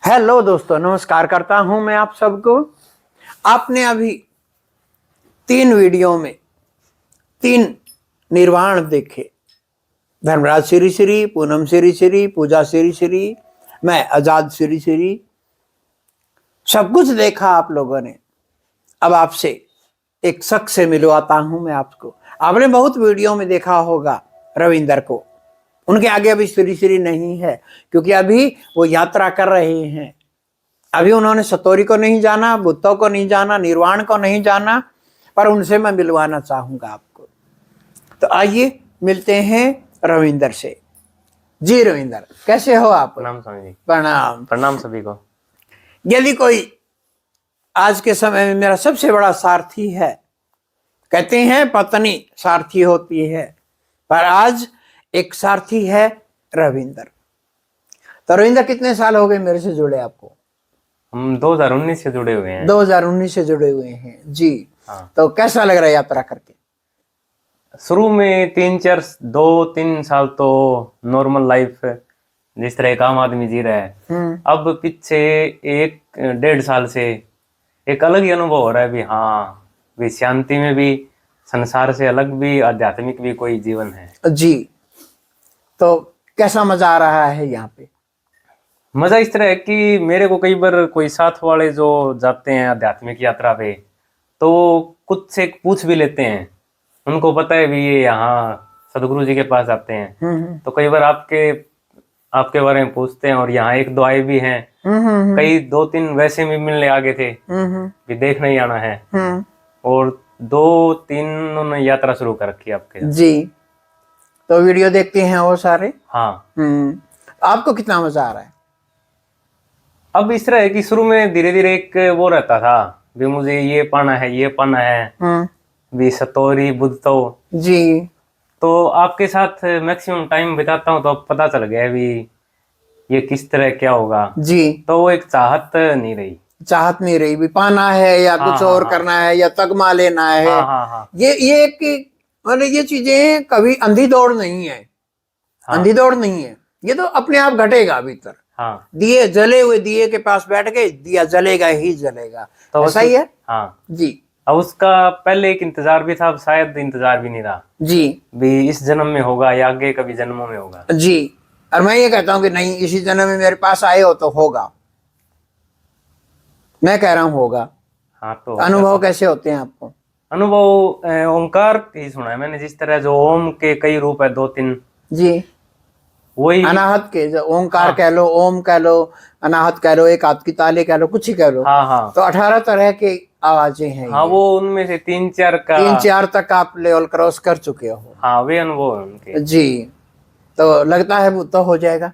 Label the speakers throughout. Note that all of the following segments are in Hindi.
Speaker 1: हेलो दोस्तों, नमस्कार करता हूं मैं आप सबको। आपने अभी 3 वीडियो में 3 निर्वाण देखे। धर्मराज श्री श्री, पूनम श्री श्री, पूजा श्री श्री, मैं आजाद श्री श्री, सब कुछ देखा आप लोगों ने। अब आपसे एक शख्स से मिलवाता हूं मैं आपको। आपने बहुत वीडियो में देखा होगा रविंदर को। उनके आगे अभी श्री श्री नहीं है, क्योंकि अभी वो यात्रा कर रहे हैं। अभी उन्होंने सतोरी को नहीं जाना, बुद्धों को नहीं जाना, निर्वाण को नहीं जाना, पर उनसे मैं मिलवाना चाहूंगा आपको। तो आइए मिलते हैं रविंदर से। जी रविंदर, कैसे हो आप?
Speaker 2: प्रणाम स्वामी जी।
Speaker 1: प्रणाम।
Speaker 2: प्रणाम सभी को।
Speaker 1: यदि कोई आज के समय में मेरा सबसे बड़ा सारथी है, कहते हैं पत्नी सारथी होती है, पर आज एक सारथी है रविंदर। तो रविंदर, कितने साल हो गए मेरे से जुड़े आपको?
Speaker 2: हम 2019 से जुड़े हुए हैं।
Speaker 1: 2019 से जुड़े हुए हैं जी।
Speaker 2: हाँ।
Speaker 1: तो कैसा लग रहा है यात्रा करके?
Speaker 2: शुरू में 2-3 साल तो नॉर्मल लाइफ जिस तरह एक आम आदमी जी रहा है। अब पीछे 1-1.5 साल से एक अलग ही अनुभव हो रहा है भी। हाँ, भी शांति में भी, संसार से अलग भी, आध्यात्मिक भी कोई जीवन है
Speaker 1: जी। तो कैसा मजा आ रहा है यहाँ पे?
Speaker 2: मजा इस तरह है कि मेरे को कई बार कोई साथ वाले जो जाते हैं आध्यात्मिक यात्रा पे, तो कुछ से पूछ भी लेते हैं। उनको पता है भी ये यहाँ सदगुरु जी के पास आते हैं, तो कई बार आपके बारे में पूछते हैं। और यहाँ 1-2 आए भी हैं, कई 2-3 वैसे भी मिलने आ गए थे कि देखना ही आना है। और 2-3 उन्होंने यात्रा शुरू कर रखी आपके
Speaker 1: जी। तो वीडियो देखते हैं वो सारे?
Speaker 2: हाँ।
Speaker 1: आपको कितना मजा आ रहा है?
Speaker 2: अब इस तरह है कि शुरू में धीरे धीरे एक वो रहता था भी मुझे ये पाना है, ये पाना है, भी सतोरी बुद्ध तो
Speaker 1: जी।
Speaker 2: तो आपके साथ मैक्सिमम टाइम बिताता हूँ तो अब पता चल गया भी ये किस तरह क्या होगा
Speaker 1: जी।
Speaker 2: तो वो एक चाहत नहीं रही।
Speaker 1: चाहत नहीं रही भी पाना है या कुछ और करना है या तगमा लेना है। ये मतलब ये चीजें कभी अंधी दौड़ नहीं है। अंधी दौड़ नहीं है, ये तो अपने आप घटेगा भीतर। दिए जले हुए दिए के पास बैठ के दिया जलेगा ही जलेगा, तो ऐसा ही है। जी।
Speaker 2: अब उसका पहले एक इंतजार भी था, अब शायद इंतजार भी नहीं रहा
Speaker 1: जी
Speaker 2: भी इस जन्म में होगा या आगे कभी जन्मों में होगा।
Speaker 1: जी। और मैं ये कहता हूँ कि नहीं, इसी जन्म में मेरे पास आए हो तो होगा। मैं कह रहा हूँ होगा।
Speaker 2: हाँ। तो
Speaker 1: अनुभव कैसे होते हैं आपको?
Speaker 2: अनुभव ओंकार ही सुना है मैंने, जिस तरह जो ओम के कई रूप है 2-3। जी। वही
Speaker 1: अनाहत के जो ओंकार कह लो, ओम कह लो, अनाहत कह लो, एक हाथ की ताली कह लो, कुछ ही कह लो। तो 18 तरह के आवाजें हैं।
Speaker 2: हाँ, वो उनमें से 3-4
Speaker 1: तक आप लेवल क्रॉस कर चुके हो।
Speaker 2: हाँ, वे अनुभव है उनके।
Speaker 1: जी। तो लगता है वो तो हो जाएगा।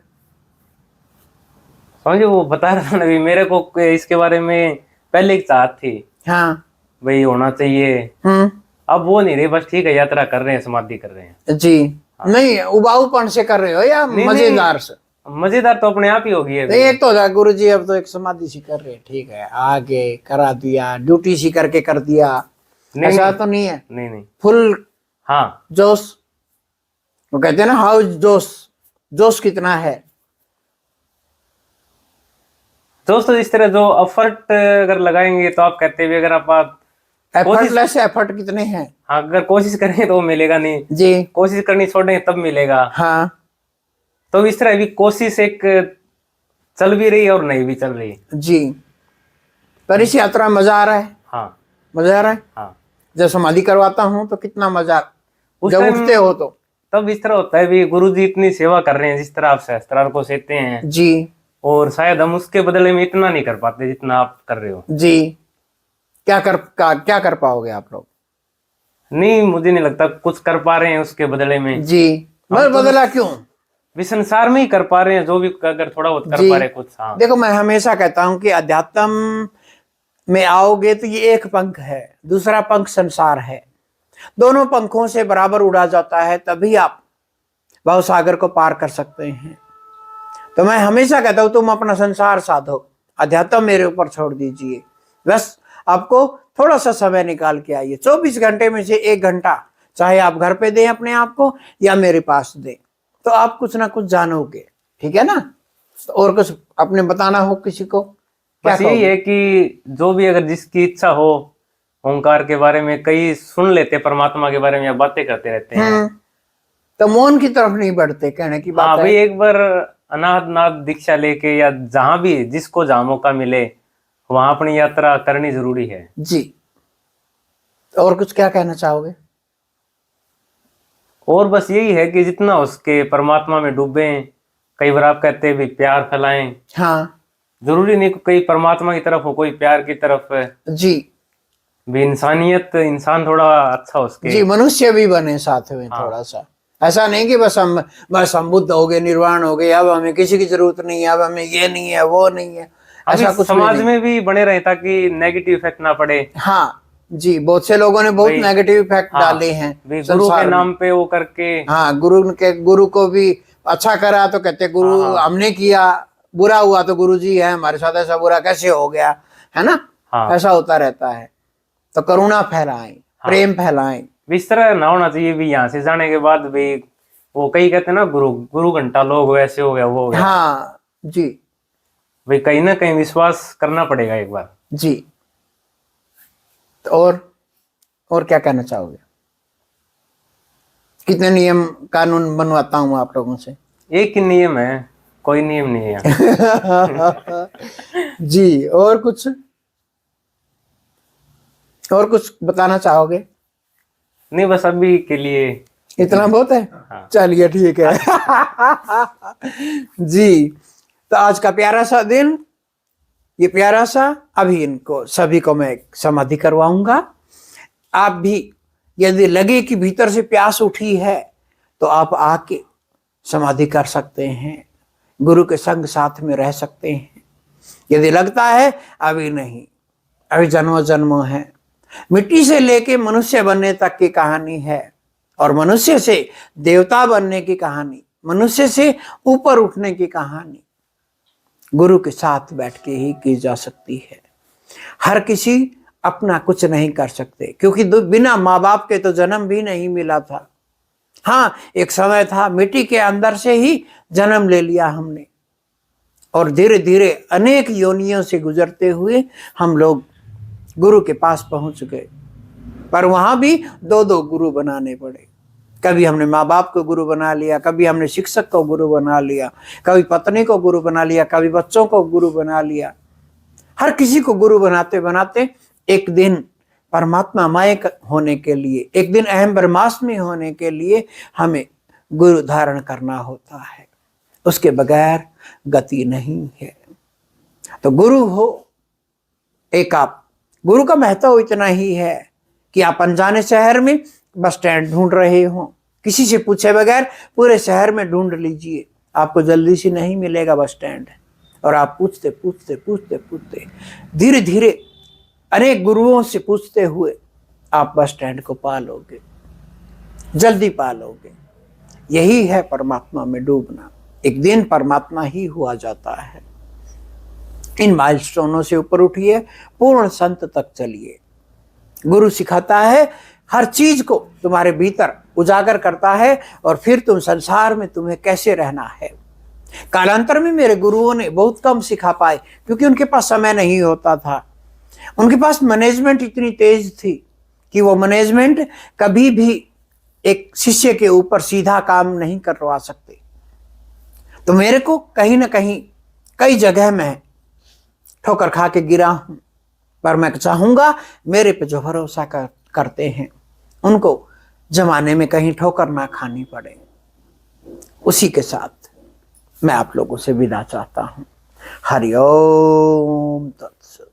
Speaker 2: समझो, वो बता रहा था ना भी, मेरे को इसके बारे में पहले एक चाहत थी। हाँ भाई, होना चाहिए। अब वो नहीं रही, बस ठीक है, यात्रा कर रहे हैं, समाधि कर रहे हैं। जी। हाँ। नहीं उबाऊपन से कर रहे हो या मजेदार से? मजेदार तो अपने आप ही होगी।
Speaker 1: एक तो गुरु जी अब तो एक समाधि सी कर रहे हैं, ठीक है, आगे करा दिया, ड्यूटी सी करके कर दिया, ऐसा तो नहीं है।
Speaker 2: नहीं
Speaker 1: फुल।
Speaker 2: हाँ,
Speaker 1: जोश। वो कहते हैं ना हाउ जोश, जोश कितना है।
Speaker 2: दोस्तों, इस तरह जो एफर्ट अगर लगाएंगे तो आप कहते हैं अगर आप
Speaker 1: एफर्टलेस एफर्ट कितने हैं।
Speaker 2: हाँ, अगर कोशिश करेंगे तो मिलेगा नहीं
Speaker 1: जी।
Speaker 2: कोशिश करनी छोड़ेंगे तब मिलेगा। हाँ। तो इस तरह भी कोशिश एक चल भी रही है और नहीं भी चल रही
Speaker 1: जी। पर इस यात्रा में मजा आ रहा है।
Speaker 2: हाँ,
Speaker 1: मजा आ रहा है। हाँ। जब समाधि करवाता हूँ तो कितना मजा, जब उठते हो तो
Speaker 2: तब इस तरह होता है भी गुरु जी इतनी सेवा कर रहे हैं, जिस तरह आप सहस्त्रार को सेते हैं जी, और शायद हम उसके बदले में इतना नहीं कर पाते जितना आप कर रहे हो जी।
Speaker 1: क्या कर पाओगे आप लोग?
Speaker 2: नहीं, मुझे नहीं लगता कुछ कर पा रहे हैं उसके बदले में
Speaker 1: जी। बदला क्यों?
Speaker 2: भी संसार में ही कर पा रहे हैं जो भी, अगर थोड़ा बहुत कर पा रहे कुछ। हाँ।
Speaker 1: देखो, मैं हमेशा कहता हूं कि अध्यात्म में आओगे तो ये एक पंख है, दूसरा पंख संसार है। दोनों पंखों से बराबर उड़ा जाता है, तभी आप भवसागर को पार कर सकते हैं। तो मैं हमेशा कहता हूं तुम अपना संसार साधो, अध्यात्म मेरे ऊपर छोड़ दीजिए। बस आपको थोड़ा सा समय निकाल के आइए। 24 घंटे में से 1 घंटा चाहे आप घर पे दें अपने आप को या मेरे पास दें, तो आप कुछ ना कुछ जानोगे। ठीक है ना? तो और कुछ अपने बताना हो किसी को?
Speaker 2: बस यही है कि जो भी अगर जिसकी इच्छा हो, ओंकार के बारे में कई सुन लेते, परमात्मा के बारे में या बातें करते रहते हैं,
Speaker 1: तो मौन की तरफ नहीं बढ़ते, कहने की
Speaker 2: हाँ
Speaker 1: बात
Speaker 2: भाई
Speaker 1: है।
Speaker 2: एक बार अनाथ दीक्षा लेके या जहां भी जिसको जहां मौका मिले वहां अपनी यात्रा करनी जरूरी है
Speaker 1: जी। और कुछ क्या कहना चाहोगे?
Speaker 2: और बस यही है कि जितना उसके परमात्मा में डूबे। कई बार आप कहते हैं भी प्यार फैलाएं,
Speaker 1: हाँ
Speaker 2: जरूरी नहीं कोई परमात्मा की तरफ हो, कोई प्यार की तरफ है
Speaker 1: जी।
Speaker 2: भी। इंसानियत, इंसान थोड़ा अच्छा उसके।
Speaker 1: जी, मनुष्य भी बने साथ में
Speaker 2: हाँ।
Speaker 1: थोड़ा सा। ऐसा नहीं कि बस हम बुद्ध हो गए, निर्वाण हो गए, अब हमें किसी की जरूरत नहीं है, अब हमें ये नहीं है वो नहीं है,
Speaker 2: अभी
Speaker 1: ऐसा कुछ भी
Speaker 2: समाज
Speaker 1: नहीं।
Speaker 2: में भी बने रहे ताकि नेगेटिव इफेक्ट ना पड़े।
Speaker 1: हाँ जी, बहुत से लोगों ने बहुत
Speaker 2: भाई,
Speaker 1: नेगेटिव इफेक्ट
Speaker 2: हाँ,
Speaker 1: डाले हैं
Speaker 2: भी गुरु के
Speaker 1: संसार में।
Speaker 2: नाम पे वो करके।
Speaker 1: हाँ, गुरु को भी अच्छा करा तो कहते गुरु
Speaker 2: हाँ, हाँ।
Speaker 1: हमने किया, बुरा हुआ तो गुरु जी है हमारे साथ, ऐसा बुरा कैसे हो गया, है ना?
Speaker 2: हाँ।
Speaker 1: ऐसा होता रहता है। तो करुणा फैलाएं,
Speaker 2: हाँ।
Speaker 1: प्रेम फैलाएं।
Speaker 2: भी इस तरह ना होना चाहिए भी। यहाँ से जाने के बाद भी वो कई कहते हैं ना, गुरु गुरु घंटा लोग वैसे हो गया वो हो गया।
Speaker 1: हाँ जी।
Speaker 2: भाई कहीं ना कहीं विश्वास करना पड़ेगा एक बार।
Speaker 1: जी। तो और क्या कहना चाहोगे? कितने नियम कानून बनवाता हूं आप लोगों से?
Speaker 2: एक ही नियम है, कोई नियम नहीं है यहाँ।
Speaker 1: जी। और कुछ बताना चाहोगे?
Speaker 2: नहीं, बस अभी के लिए
Speaker 1: इतना बहुत है।
Speaker 2: हाँ।
Speaker 1: चलिए ठीक है। जी। तो आज का प्यारा सा दिन, ये प्यारा सा, अभी इनको सभी को मैं समाधि करवाऊंगा। आप भी यदि लगे कि भीतर से प्यास उठी है तो आप आके समाधि कर सकते हैं, गुरु के संग साथ में रह सकते हैं। यदि लगता है अभी नहीं, अभी जन्मों जन्मों है, मिट्टी से लेके मनुष्य बनने तक की कहानी है, और मनुष्य से देवता बनने की कहानी, मनुष्य से ऊपर उठने की कहानी गुरु के साथ बैठ के ही की जा सकती है। हर किसी अपना कुछ नहीं कर सकते, क्योंकि बिना माँ बाप के तो जन्म भी नहीं मिला था। हाँ, एक समय था मिट्टी के अंदर से ही जन्म ले लिया हमने, और धीरे धीरे अनेक योनियों से गुजरते हुए हम लोग गुरु के पास पहुंच गए। पर वहां भी दो दो गुरु बनाने पड़े। कभी हमने माँ बाप को गुरु बना लिया, कभी हमने शिक्षक को गुरु बना लिया, कभी पत्नी को गुरु बना लिया, कभी बच्चों को गुरु बना लिया। हर किसी को गुरु बनाते बनाते एक दिन परमात्मामय होने के लिए, एक दिन अहम ब्रह्मास्मि होने के लिए हमें गुरु धारण करना होता है। उसके बगैर गति नहीं है। तो गुरु हो एक आप। गुरु का महत्व इतना ही है कि आप अनजाने शहर में बस स्टैंड ढूंढ रहे हो, किसी से पूछे बगैर पूरे शहर में ढूंढ लीजिए, आपको जल्दी से नहीं मिलेगा बस स्टैंड। और आप पूछते पूछते पूछते पूछते धीरे धीरे अनेक गुरुओं से पूछते हुए आप बस स्टैंड को पा लोगे, जल्दी पा लोगे। यही है परमात्मा में डूबना। एक दिन परमात्मा ही हुआ जाता है। इन माइलस्टोनों से ऊपर उठिए, पूर्ण संत तक चलिए। गुरु सिखाता है, हर चीज को तुम्हारे भीतर उजागर करता है, और फिर तुम संसार में तुम्हें कैसे रहना है। कालांतर में मेरे गुरुओं ने बहुत कम सिखा पाए, क्योंकि उनके पास समय नहीं होता था। उनके पास मैनेजमेंट इतनी तेज थी कि वो मैनेजमेंट कभी भी एक शिष्य के ऊपर सीधा काम नहीं करवा सकते। तो मेरे को कहीं ना कहीं कई जगह में ठोकर खा के गिरा हूं, पर मैं चाहूंगा मेरे पे जो भरोसा करते हैं उनको जमाने में कहीं ठोकर ना खानी पड़े। उसी के साथ मैं आप लोगों से विदा चाहता हूं। हरि ओम तत्सत।